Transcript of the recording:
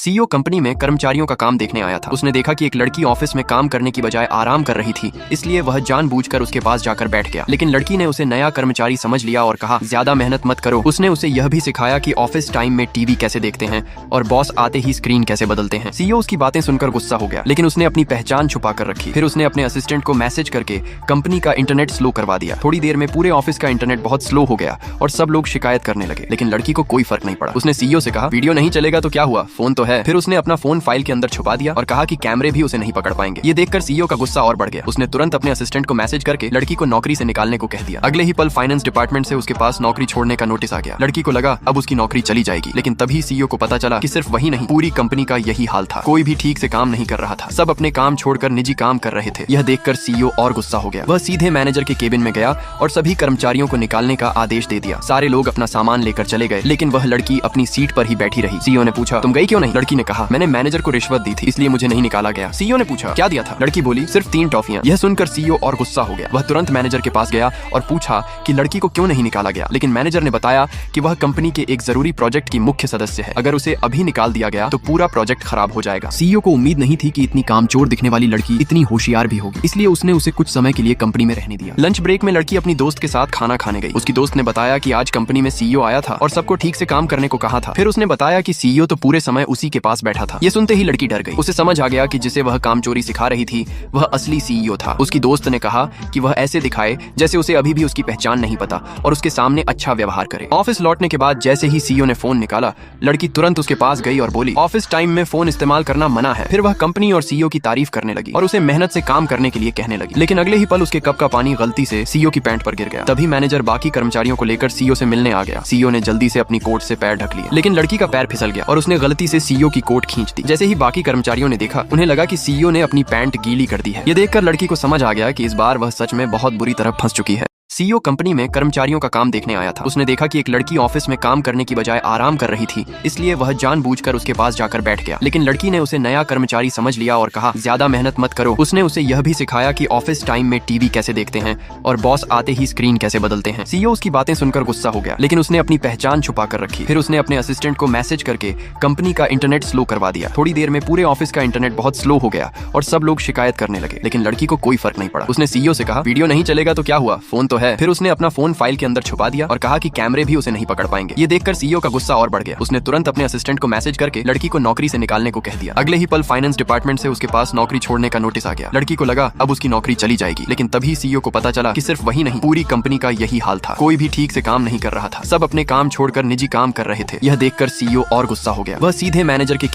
CEO company में कर्मचारियों का काम देखने आया था। उसने देखा कि एक लड़की ऑफिस में काम करने की बजाय आराम कर रही थी, इसलिए वह जानबूझकर उसके पास जाकर बैठ गया। लेकिन लड़की ने उसे नया कर्मचारी समझ लिया और कहा, ज्यादा मेहनत मत करो। उसने उसे यह भी सिखाया कि ऑफिस टाइम में टीवी कैसे देखते हैं और बॉस आते ही स्क्रीन कैसे बदलते हैं। सीईओ उसकी बातें सुनकर गुस्सा हो गया, लेकिन उसने अपनी पहचान छुपा कर रखी। फिर उसने अपने असिस्टेंट को मैसेज करके कंपनी का इंटरनेट स्लो करवा दिया। थोड़ी देर में पूरे ऑफिस का इंटरनेट बहुत स्लो हो गया और सब लोग शिकायत करने लगे, लेकिन लड़की को कोई फर्क नहीं पड़ा। उसने सीईओ से कहा, वीडियो नहीं चलेगा तो क्या हुआ, फोन तो है। फिर उसने अपना फोन फाइल के अंदर छुपा दिया और कहा कि कैमरे भी उसे नहीं पकड़ पाएंगे। ये देखकर सीईओ का गुस्सा और बढ़ गया। उसने तुरंत अपने असिस्टेंट को मैसेज करके लड़की को नौकरी से निकालने को कह दिया। अगले ही पल फाइनेंस डिपार्टमेंट से उसके पास नौकरी छोड़ने का नोटिस आ गया। लड़की को लगा अब उसकी नौकरी चली जाएगी, लेकिन तभी सीईओ को पता चला कि सिर्फ वही नहीं, पूरी कंपनी का यही हाल था। कोई भी ठीक से काम नहीं कर रहा था, सब अपने काम छोड़कर निजी काम कर रहे थे। यह देखकर सीईओ और गुस्सा हो गया। वह सीधे मैनेजर के केबिन में गया और सभी कर्मचारियों को निकालने का आदेश दे दिया। सारे लोग अपना सामान लेकर चले गए, लेकिन वह लड़की अपनी सीट पर ही बैठी रही। सीईओ ने पूछा, तुम गई क्यों नहीं? लड़की ने कहा, मैंने मैनेजर को रिश्वत दी थी, इसलिए मुझे नहीं निकाला गया। सीईओ ने पूछा, क्या दिया था? लड़की बोली, सिर्फ 3 टॉफियां। यह सुनकर सीईओ और गुस्सा हो गया। वह तुरंत मैनेजर के पास गया और पूछा कि लड़की को क्यों नहीं निकाला गया। लेकिन मैनेजर ने बताया कि वह कंपनी के एक जरूरी प्रोजेक्ट की मुख्य सदस्य है, अगर उसे अभी निकाल दिया गया तो पूरा प्रोजेक्ट खराब हो जाएगा। सीईओ को उम्मीद नहीं थी कि इतनी कामचोर दिखने वाली लड़की इतनी होशियार भी होगी, इसलिए उसने उसे कुछ समय के लिए कंपनी में रहने दिया। लंच ब्रेक में लड़की अपनी दोस्त के साथ खाना खाने गई। उसकी दोस्त ने बताया कि आज कंपनी में सीईओ आया था और सबको ठीक से काम करने को कहा था। फिर उसने बताया कि सीईओ तो पूरे समय उसी के पास बैठा था। ये सुनते ही लड़की डर गई। उसे समझ आ गया कि जिसे वह कामचोरी सिखा रही थी वह असली सीईओ था। उसकी दोस्त ने कहा कि वह ऐसे दिखाए जैसे उसे अभी भी उसकी पहचान नहीं पता और उसके सामने अच्छा व्यवहार करे। ऑफिस लौटने के बाद जैसे ही सीईओ ने फोन निकाला, लड़की तुरंत उसके पास गई और बोली, ऑफिस टाइम में फोन इस्तेमाल करना मना है। फिर वह कंपनी और सीईओ की तारीफ करने लगी और उसे मेहनत से काम करने के लिए कहने लगी। लेकिन अगले ही पल उसके कप का पानी गलती से सीईओ की पैंट पर गिर गया। तभी मैनेजर बाकी कर्मचारियों को लेकर सीईओ से मिलने आ गया। सीईओ ने जल्दी से अपनी कोट से पैर ढक लिया, लेकिन लड़की का पैर फिसल गया और उसने गलती से सीईओ की कोट खींच दी। जैसे ही बाकी कर्मचारियों ने देखा, उन्हें लगा कि सीईओ ने अपनी पैंट गीली कर दी है। ये देखकर लड़की को समझ आ गया कि इस बार वह सच में बहुत बुरी तरह फंस चुकी है। सीईओ कंपनी में कर्मचारियों का काम देखने आया था। उसने देखा कि एक लड़की ऑफिस में काम करने की बजाय आराम कर रही थी, इसलिए वह जानबूझकर उसके पास जाकर बैठ गया। लेकिन लड़की ने उसे नया कर्मचारी समझ लिया और कहा, ज्यादा मेहनत मत करो। उसने उसे यह भी सिखाया कि ऑफिस टाइम में टीवी कैसे देखते हैं और बॉस आते ही स्क्रीन कैसे बदलते हैं। सीईओ उसकी बातें सुनकर गुस्सा हो गया, लेकिन उसने अपनी पहचान छुपा कर रखी। फिर उसने अपने असिस्टेंट को मैसेज करके कंपनी का इंटरनेट स्लो करवा दिया। थोड़ी देर में पूरे ऑफिस का इंटरनेट बहुत स्लो हो गया और सब लोग शिकायत करने लगे, लेकिन लड़की को कोई फर्क नहीं पड़ा। उसने सीईओ से कहा, वीडियो नहीं चलेगा तो क्या हुआ, फोन तो है। फिर उसने अपना फोन फाइल के अंदर छुपा दिया और कहा कि कैमरे भी उसे नहीं पकड़ पाएंगे। ये देखकर सीईओ का गुस्सा और बढ़ गया। उसने तुरंत अपने असिस्टेंट को मैसेज करके लड़की को नौकरी से निकालने को कह दिया। अगले ही पल फाइनेंस डिपार्टमेंट से उसके पास नौकरी छोड़ने का नोटिस आ गया। लड़की को लगा अब उसकी नौकरी चली जाएगी, लेकिन तभी सीईओ को पता चला कि सिर्फ वही नहीं, पूरी कंपनी का यही हाल था। कोई भी ठीक से काम नहीं कर रहा था, सब अपने काम छोड़कर निजी काम कर रहे थे। यह देखकर सीईओ और गुस्सा हो गया। वह सीधे मैनेजर के